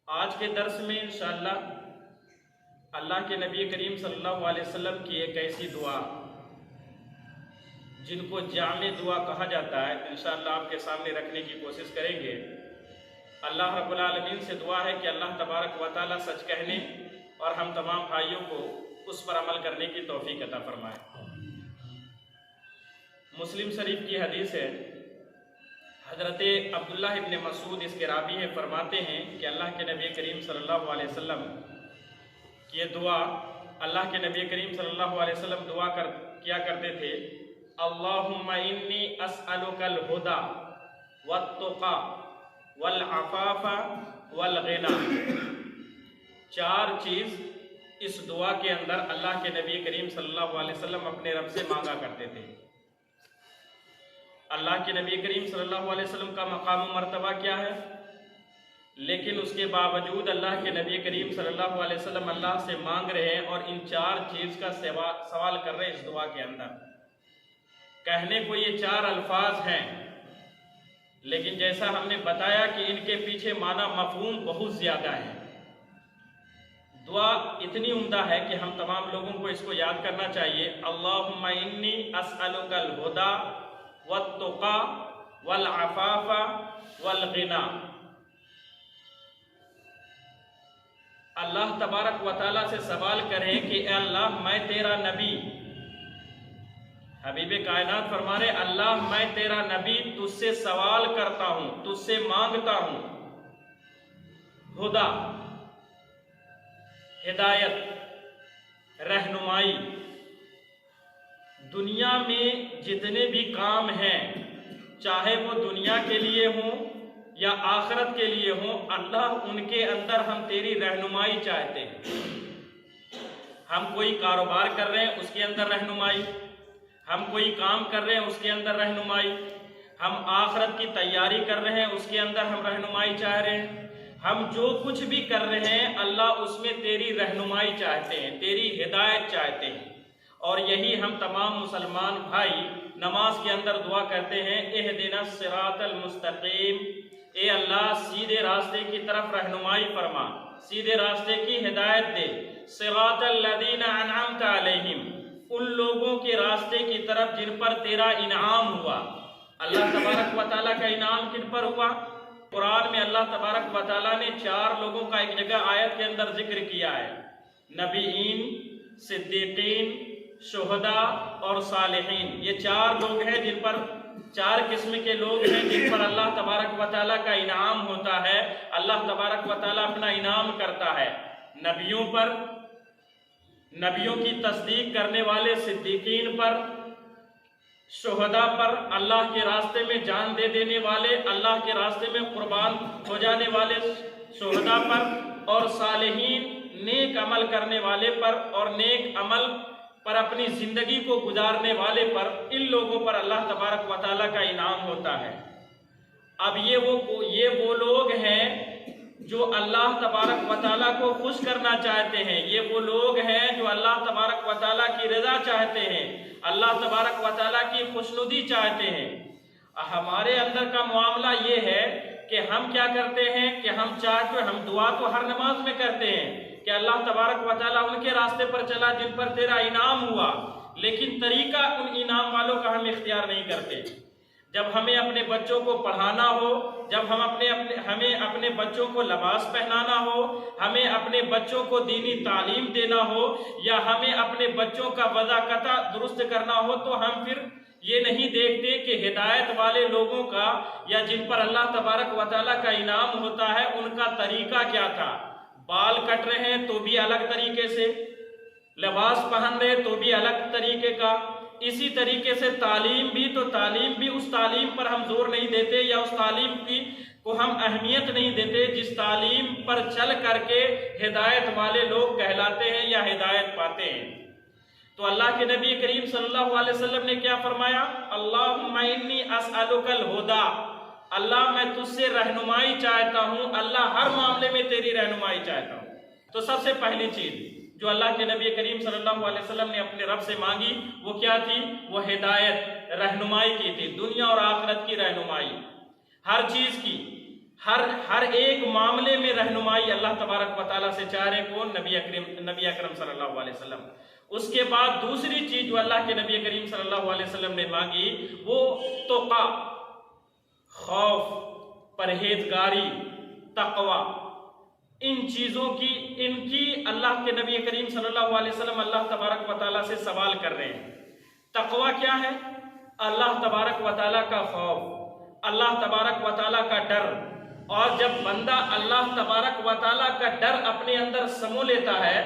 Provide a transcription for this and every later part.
आज के दर्स में इंशाअल्लाह अल्लाह के नबी करीम सल्लल्लाहु अलैहि वसल्लम की एक ऐसी दुआ जिनको जामे दुआ कहा जाता है, इंशाअल्लाह आपके सामने रखने की कोशिश करेंगे। अल्लाह रब्बुल आलमीन से दुआ है कि अल्लाह तबारक व तआला सच कहने और हम तमाम भाइयों को उस पर अमल करने की तौफीक अता फरमाए। मुस्लिम शरीफ की हदीस है, हज़रत अब्दुल्लाह इब्न मसूद इसके रावी है, फरमाते हैं कि अल्लाह के नबी करीम सल्लल्लाहु अलैहि वसल्लम की ये दुआ, अल्लाह के नबी करीम सल्लल्लाहु अलैहि वसल्लम दुआ किया करते थे, अल्लाहुम्मा इन्नी अस्अलुकल हुदा वत्तुका वल अफ़ाफ़ा वल गिना। 4 चीज़ इस दुआ के अंदर अल्लाह के नबी करीम सल्लल्लाहु अलैहि वसल्लम अपने रब से मांगा करते थे। अल्लाह के नबी करीम सल्लल्लाहु अलैहि वसल्लम का मकाम मर्तबा क्या है, लेकिन उसके बावजूद अल्लाह के नबी करीम सल्लल्लाहु अलैहि वसल्लम अल्लाह से मांग रहे हैं और इन 4 चीज़ का सवाल कर रहे हैं इस दुआ के अंदर। कहने को ये 4 अल्फाज हैं, लेकिन जैसा हमने बताया कि इनके पीछे माना मफहूम बहुत ज़्यादा है। दुआ इतनी उम्दा है कि हम तमाम लोगों को इसको याद करना चाहिए। अल्लाहुम्मा इन्नी अस्अलुकल हुदा वत्तुका वल अफ़ाफ़ा वल गिना। अल्लाह तबारक व तआला से सवाल करें कि अल्लाह मैं तेरा नबी, हबीब कायनात फरमा रहे अल्लाह मैं तेरा नबी तुझसे सवाल करता हूं, तुझसे मांगता हूं हुदा, हिदायत, रहनुमाई। दुनिया में जितने भी काम हैं, चाहे वो दुनिया के लिए हों या आखिरत के लिए हों, अल्लाह उनके अंदर हम तेरी रहनुमाई चाहते हैं। हम कोई कारोबार कर रहे हैं उसके अंदर रहनुमाई, हम कोई काम कर रहे हैं उसके अंदर रहनुमाई, हम आखिरत की तैयारी कर रहे हैं उसके अंदर हम रहनुमाई चाह रहे हैं। हम जो कुछ भी कर रहे हैं अल्लाह उसमें तेरी रहनुमाई चाहते हैं, तेरी हिदायत चाहते हैं। और यही हम तमाम मुसलमान भाई नमाज के अंदर दुआ करते हैं, इहदिना सिरातल मुस्तकीम, ए अल्लाह सीधे रास्ते की तरफ रहनुमाई फरमा, सीधे रास्ते की हिदायत दे। सिरातल लदीना अनअमता अलैहिम, उन लोगों के रास्ते की तरफ जिन पर तेरा इनाम हुआ। अल्लाह तबारक व तआला का इनाम किन पर हुआ? कुरान में अल्लाह तबारक व तआला ने 4 लोगों का एक जगह आयत के अंदर जिक्र किया है, नबीईन, सिद्दीकीन, शुहदा और सालिहीन। ये 4 लोग हैं जिन पर 4 किस्म के लोग हैं जिन पर अल्लाह तबारक व तआला का इनाम होता है। अल्लाह तबारक व तआला अपना इनाम करता है नबियों पर, नबियों की तस्दीक करने वाले सिद्दीकीन पर, शुहदा पर, अल्लाह के रास्ते में जान दे देने वाले, अल्लाह के रास्ते में कुर्बान हो जाने वाले शुहदा पर, और सालिहीन नेक अमल करने वाले पर और नेक अमल पर अपनी जिंदगी को गुजारने वाले पर, इन लोगों पर अल्लाह तबारक व तआला का इनाम होता है। अब ये वो लोग हैं जो अल्लाह तबारक व तआला को खुश करना चाहते हैं। ये वो लोग हैं जो अल्लाह तबारक व तआला की रज़ा चाहते हैं, अल्लाह तबारक व तआला की खुशनुदी चाहते हैं। हमारे अंदर का मामला ये है कि हम क्या करते हैं कि हम चाहते, हम दुआ तो हर नमाज में करते हैं कि अल्लाह तबारक व तआला उनके रास्ते पर चला जिन पर तेरा इनाम हुआ, लेकिन तरीका उन इनाम वालों का हम इख्तियार नहीं करते। जब हमें अपने बच्चों को पढ़ाना हो, जब हमें अपने बच्चों को लिबास पहनाना हो, हमें अपने बच्चों को दीनी तालीम देना हो, या हमें अपने बच्चों का वज़ाकता दुरुस्त करना हो, तो हम फिर ये नहीं देखते कि हिदायत वाले लोगों का या जिन पर अल्लाह तबारक व तआला का इनाम होता है उनका तरीका क्या था। बाल कट रहे हैं तो भी अलग तरीके से, लिबास पहन रहे तो भी अलग तरीके का। इसी तरीके से तालीम भी उस तालीम पर हम जोर नहीं देते, या उस तालीम को हम अहमियत नहीं देते जिस तालीम पर चल करके हिदायत वाले लोग कहलाते हैं या हिदायत पाते हैं। तो अल्लाह के नबी करीम सल्लल्लाहु अलैहि वसल्लम ने क्या फरमाया? अल्लाहुम्मा इन्नी अस्अलुकल हुदा, अल्लाह मैं तुझसे रहनुमाई चाहता हूँ, अल्लाह हर मामले में तेरी रहनुमाई चाहता हूँ। तो सबसे पहली चीज जो अल्लाह के नबी करीम सल्लल्लाहु अलैहि वसल्लम ने अपने रब से मांगी वो क्या थी? वो हिदायत, रहनुमाई की थी, दुनिया और आखिरत की रहनुमाई, हर चीज की। हर एक मामले में रहनुमाई अल्लाह तबारक व तआला से चाह रहे कौन? नबी अकरम सल्लल्लाहु अलैहि वसल्लम। उसके बाद दूसरी चीज जो अल्लाह के नबी करीम सल्लल्लाहु अलैहि वसल्लम ने मांगी वो तुक़ा, खौफ, परहेजगारी, तकवा, इन चीजों की इनकी अल्लाह के नबी करीम सल्लल्लाहु अलैहि वसल्लम अल्लाह तबारक व तआला से सवाल कर रहे हैं। तकवा क्या है? अल्लाह तबारक व तआला का खौफ, अल्लाह तबारक व तआला का डर। और जब बंदा अल्लाह तबारक व तआला का डर अपने अंदर समो लेता है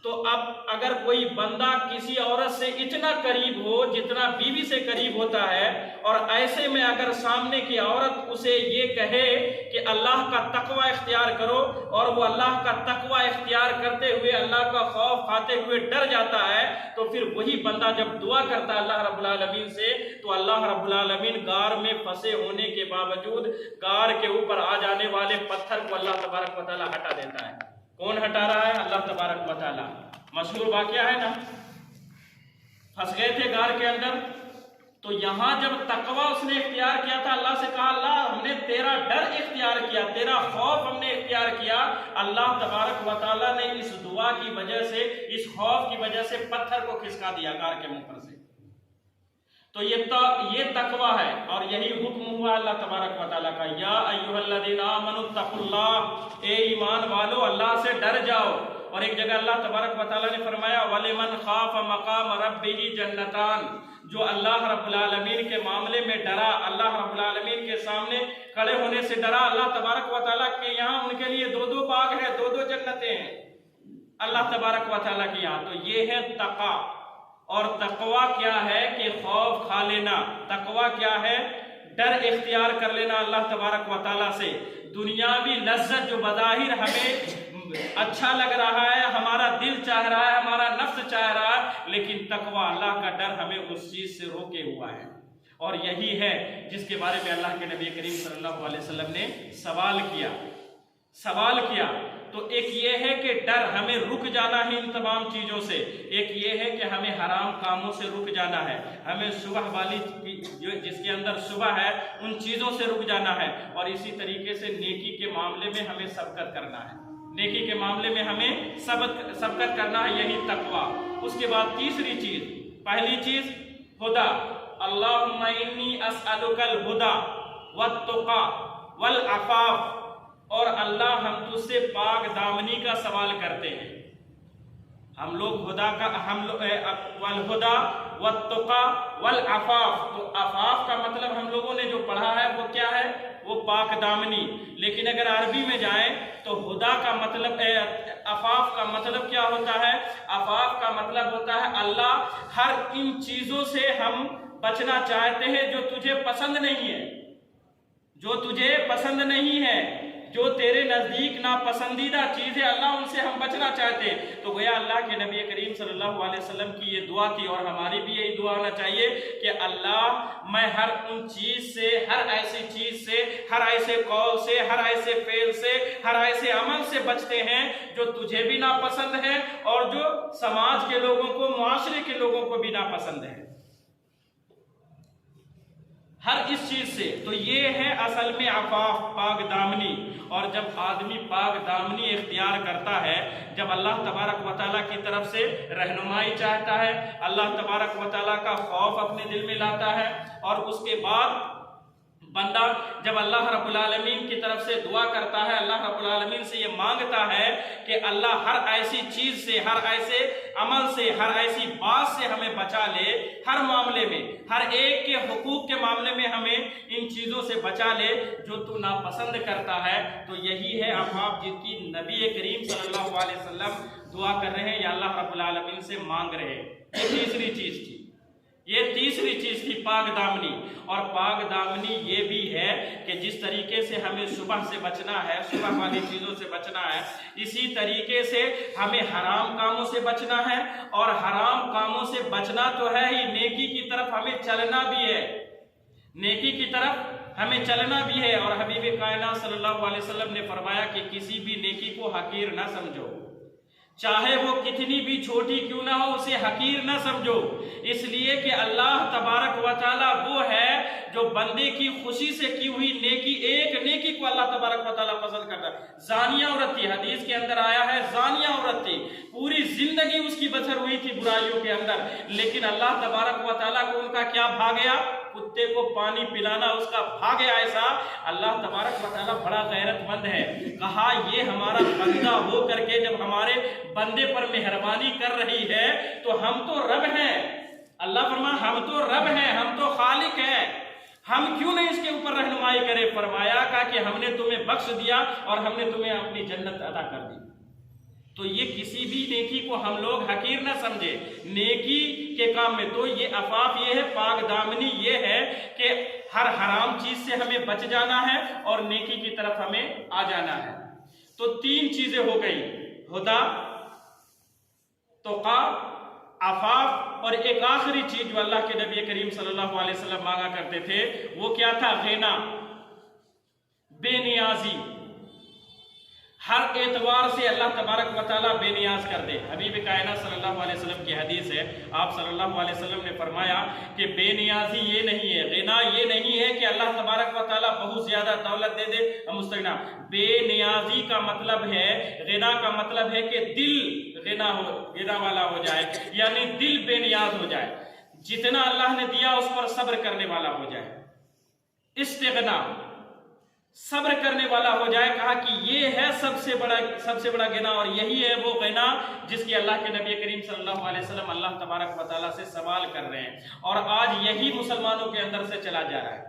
तो अब अगर कोई बंदा किसी औरत से इतना करीब हो जितना बीवी से करीब होता है, और ऐसे में अगर सामने की औरत उसे ये कहे कि अल्लाह का तकवा इख्तियार करो, और वो अल्लाह का तकवा इख्तियार करते हुए अल्लाह का खौफ खाते हुए डर जाता है, तो फिर वही बंदा जब दुआ करता है अल्लाह रब्बुल आलमीन से, तो अल्लाह रब्बुल आलमीन गार में फंसे होने के बावजूद गार के ऊपर आ जाने वाले पत्थर को अल्लाह तबारक व तआला हटा देता है। कौन हटा रहा है? अल्लाह तबारक व तआला। मशहूर वाकया है ना, फंस गए थे गार के अंदर, तो यहां जब तकवा उसने इख्तियार किया था, अल्लाह से कहा अल्लाह हमने तेरा डर इख्तियार किया, तेरा खौफ हमने इख्तियार किया। अल्लाह तबारक व तआला ने इस दुआ की वजह से, इस खौफ की वजह से पत्थर को खिसका दिया गार के मुंह पर से। तो ये तकवा है, और यही हुक्म हुआ अल्लाह तबारक व तआला का, या अय्युहल्लज़ीना आमनुत्तकुल्लाह, ए ईमान वालो अल्लाह से डर जाओ। और एक जगह अल्लाह तबारक व तआला ने फरमाया वलिमन खाफ मकाम रब्बिही जन्नतान, जो अल्लाह रब्बुल आलमीन के मामले में डरा, अल्लाह रब्बुल आलमीन के सामने खड़े होने से डरा, अल्लाह तबारक व तआला के यहाँ उनके लिए दो बाग है, दो जन्नतें हैं अल्लाह तबारक व तआला के यहाँ। तो ये है तक़वा। और तकवा क्या है कि खौफ खा लेना। तकवा क्या है? डर इख्तियार कर लेना अल्लाह तबारक व तआला से। दुनियावी लज्जत जो बज़ाहिर हमें अच्छा लग रहा है, हमारा दिल चाह रहा है, हमारा नफ्स चाह रहा है, लेकिन तकवा अल्लाह का डर हमें उस चीज से रोके हुआ है। और यही है जिसके बारे में अल्लाह के नबी करीम सल्लल्लाहु अलैहि वसल्लम ने सवाल किया। तो एक ये है कि डर हमें रुक जाना है इन तमाम चीज़ों से, एक ये है कि हमें हराम कामों से रुक जाना है, हमें सुबह वाली जो जिसके अंदर सुबह है उन चीज़ों से रुक जाना है, और इसी तरीके से नेकी के मामले में हमें सबकत करना है, नेकी के मामले में हमें सबकत करना है, यही तकवा। उसके बाद तीसरी चीज़, पहली चीज़ हुदा, अल्लाहुम्मा इन्नी अस्अलुकल हुदा वत्तुका वल अफ़ाफ़, और अल्लाह हम तुझसे पाक दामनी का सवाल करते हैं। हम लोग हुदा का वल हुदा वत्तुका वल अफ़ाफ़, तो अफ़ाफ़ का मतलब हम लोगों ने जो पढ़ा है वो क्या है? वो पाक दामनी। लेकिन अगर अरबी में जाए तो हुदा का मतलब, अफ़ाफ़ का मतलब क्या होता है? अफ़ाफ़ का मतलब होता है अल्लाह हर इन चीज़ों से हम बचना चाहते हैं जो तुझे पसंद नहीं है, जो तुझे पसंद नहीं है, जो तेरे नज़दीक नापसंदीदा चीज़ है, अल्लाह उनसे हम बचना चाहते हैं। तो गोया अल्लाह के नबी करीम सल्लल्लाहु अलैहि वसल्लम की ये दुआ थी, और हमारी भी यही दुआ होना चाहिए कि अल्लाह मैं हर उन चीज़ से, हर ऐसी चीज़ से, हर ऐसे कौल से, हर ऐसे फेल से, हर ऐसे अमल से बचते हैं जो तुझे भी नापसंद है और जो समाज के लोगों को, मुआशरे के लोगों को भी नापसंद है, हर इस चीज से। तो ये है असल में अफ़ाफ़, पाक दामनी। और जब आदमी पाक दामनी इख्तियार करता है, जब अल्लाह तबारक व तआला की तरफ से रहनुमाई चाहता है, अल्लाह तबारक व तआला का खौफ अपने दिल में लाता है, और उसके बाद बंदा जब अल्लाह रब्बुल आलमीन की तरफ से दुआ करता है, अल्लाह रब्बुल आलमीन से ये मांगता है कि अल्लाह हर ऐसी चीज़ से, हर ऐसे अमल से, हर ऐसी बात से हमें बचा ले, हर मामले में, हर एक के हुकूक के मामले में हमें इन चीज़ों से बचा ले जो तू नापसंद करता है। तो यही है अफ़ाफ़ जिनकी नबी करीम सल्लल्लाहु अलैहि वसल्लम दुआ कर रहे हैं या अल्लाह रब्बुल आलमीन से मांग रहे हैं। ये तीसरी चीज़ थी, ये तीसरी चीज थी पाक दामनी। और पाक दामनी ये भी है कि जिस तरीके से हमें सुबह से बचना है, सुबह वाली चीज़ों से बचना है, इसी तरीके से हमें हराम कामों से बचना है। और हराम कामों से बचना तो है ही, नेकी की तरफ हमें चलना भी है, नेकी की तरफ हमें चलना भी है। और हबीब कायनात सल्लल्लाहु अलैहि वसल्लम ने फरमाया कि किसी भी नेकी को हकीर ना समझो, चाहे वो कितनी भी छोटी क्यों ना हो, उसे हकीर ना समझो, इसलिए कि अल्लाह तबारक व तआला वो है जो बंदे की खुशी से की हुई नेकी, एक नेकी को अल्लाह तबारक व तआला पसंद करता है। जानिया औरत थी, हदीस के अंदर आया है, जानिया औरत थी, पूरी जिंदगी उसकी बसर हुई थी बुराइयों के अंदर, लेकिन अल्लाह तबारक व तआला को उनका क्या भा गया, कुत्ते को पानी पिलाना उसका भा गया। ऐसा अल्लाह तबारक व तआला बड़ा गैरतमंद है। कहा ये हमारा बंदा हो करके जब हमारे बंदे पर मेहरबानी कर रही है तो हम तो रब हैं। अल्लाह फरमाया हम तो रब हैं, हम तो खालिक हैं, हम क्यों नहीं इसके ऊपर रहनुमाई करें। फरमाया कहा कि हमने तुम्हें बख्श दिया और हमने तुम्हें अपनी जन्नत अता कर दी। तो ये किसी भी नेकी को हम लोग हकीर ना समझे नेकी के काम में। तो ये अफाफ ये है, पाक दामनी ये है कि हर हराम चीज से हमें बच जाना है और नेकी की तरफ हमें आ जाना है। तो तीन चीजें हो गई, हुदा, तुका, अफाफ, और एक आखिरी चीज जो अल्लाह के नबी करीम सल्लल्लाहु अलैहि वसल्लम मांगा करते थे वो क्या था, ग़िना, बेनियाजी। हर एतवार से अल्लाह तबारक व तआला बेनियाज कर दे। हबीब कायनात सल्लल्लाहु अलैहि वसल्लम की हदीस है, आप सल्लल्लाहु अलैहि वसल्लम ने फरमाया कि बेनियाजी ये नहीं है, ग़िना ये नहीं है कि अल्लाह तबारक व तआला बहुत ज्यादा दौलत दे दे हम मुस्तगना। बेनियाजी का मतलब है, ग़िना का मतलब है कि दिल ग़िना वाला हो जाए, यानी दिल बेनियाज हो जाए, जितना अल्लाह ने दिया उस पर सब्र करने वाला हो जाए, इस्तिग़ना, सब्र करने वाला हो जाए। कहा कि ये है सबसे बड़ा ग़िना, और यही है वो ग़िना जिसकी अल्लाह के नबी करीम सल्लल्लाहु अलैहि वसल्लम अल्लाह तबारक व तआला से सवाल कर रहे हैं। और आज यही मुसलमानों के अंदर से चला जा रहा है।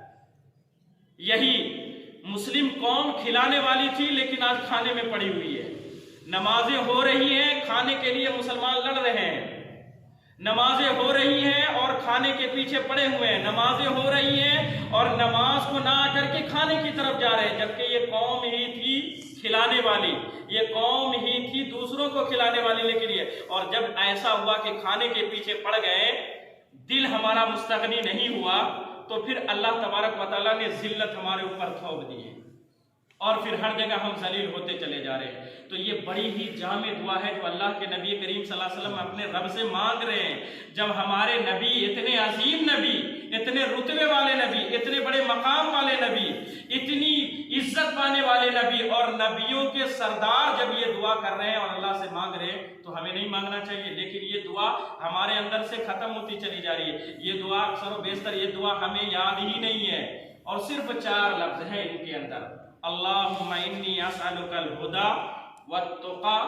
यही मुस्लिम कौम खिलाने वाली थी लेकिन आज खाने में पड़ी हुई है। नमाजें हो रही हैं, खाने के लिए मुसलमान लड़ रहे हैं, नमाजें हो रही हैं और खाने के पीछे पड़े हुए हैं, नमाजें हो रही हैं और नमाज को ना करके खाने की तरफ जा रहे हैं, जबकि ये कौम ही थी खिलाने वाली, ये कौम ही थी दूसरों को खिलाने वाली। लेकिन ये, और जब ऐसा हुआ कि खाने के पीछे पड़ गए, दिल हमारा मुस्तगनी नहीं हुआ, तो फिर अल्लाह तबारक व तआला ने जिल्लत हमारे ऊपर थोप दी है और फिर हर जगह हम जलील होते चले जा रहे हैं। तो ये बड़ी ही जामे दुआ है जो अल्लाह के नबी करीम सल्लल्लाहु अलैहि वसल्लम अपने रब से मांग रहे हैं। जब हमारे नबी, इतने अजीम नबी, इतने रुतबे वाले नबी, इतने बड़े मकाम वाले नबी, इतनी इज्जत पाने वाले नबी और नबियों के सरदार जब ये दुआ कर रहे हैं और अल्लाह से मांग रहे हैं, तो हमें नहीं मांगना चाहिए। लेकिन ये दुआ हमारे अंदर से खत्म होती चली जा रही है। ये दुआ अक्सर व बेशतर ये दुआ हमें याद ही नहीं है, और सिर्फ 4 लफ्ज हैं इनके अंदर, अल्लाहुम्मा इन्नी असअलुकल हुदा वत्तुका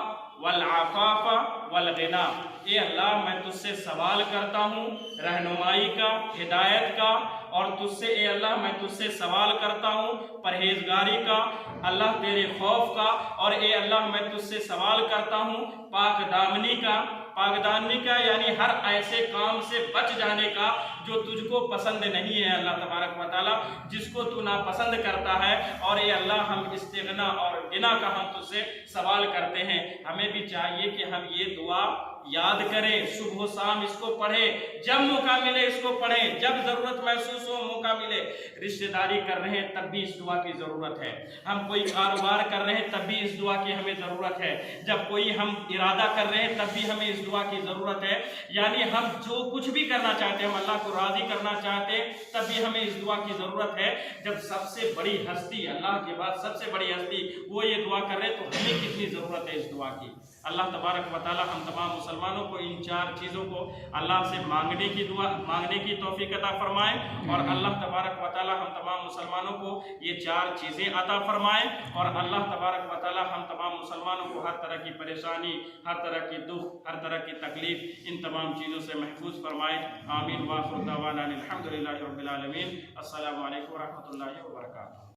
वल आफाफा वल ग़िना। ए अल्लाह, मैं तुझसे सवाल करता हूँ रहनुमाई का, हिदायत का, और तुझसे ए अल्लाह मैं तुझसे सवाल करता हूँ परहेजगारी का, अल्लाह तेरे खौफ का, और ए अल्लाह मैं तुझसे सवाल करता हूँ पाकदामनी का। पाकदामनी का यानी हर ऐसे काम से बच जाने का जो तुझको पसंद नहीं है अल्लाह तबारक व तआला, जिसको तू नापसंद करता है। और ये अल्लाह हम इस्तिग़ना और ग़िना का हम तुझसे सवाल करते हैं। हमें भी चाहिए कि हम ये दुआ याद करें, सुबह शाम इसको पढ़ें, जब मौका मिले इसको पढ़ें, जब जरूरत महसूस हो मौका मिले। रिश्तेदारी कर रहे हैं तब भी इस दुआ की जरूरत है, हम कोई कारोबार कर रहे हैं तब भी इस दुआ की हमें जरूरत है, जब कोई हम इरादा कर रहे हैं तब भी हमें इस दुआ की जरूरत है। यानी हम जो कुछ भी करना चाहते हैं, हम अल्लाह को राजी करना चाहते हैं, तब भी हमें इस दुआ की जरूरत है। जब सबसे बड़ी हस्ती, अल्लाह के बाद सबसे बड़ी हस्ती वो ये दुआ कर रहे हैं, तो हमें कितनी जरूरत है इस दुआ की। अल्लाह तबारक व तआला हम तमाम मुसलमानों को इन 4 चीज़ों को अल्लाह से मांगने की तौफीक अता फरमाए, और अल्लाह तबारक व तआला हम तमाम मुसलमानों को ये 4 चीज़ें अता फरमाए, और अल्लाह तबारक व तआला हम तमाम मुसलमानों को हर तरह की परेशानी, हर तरह की दुख, हर तरह की तकलीफ, इन तमाम चीज़ों से महफूज फरमाए। आमीन। व आखिर दावाना अनिल हम्दुलिल्लाहि रब्बिल आलमीन। अस्सलामु अलैकुम व रहमतुल्लाहि व बरकातुहू।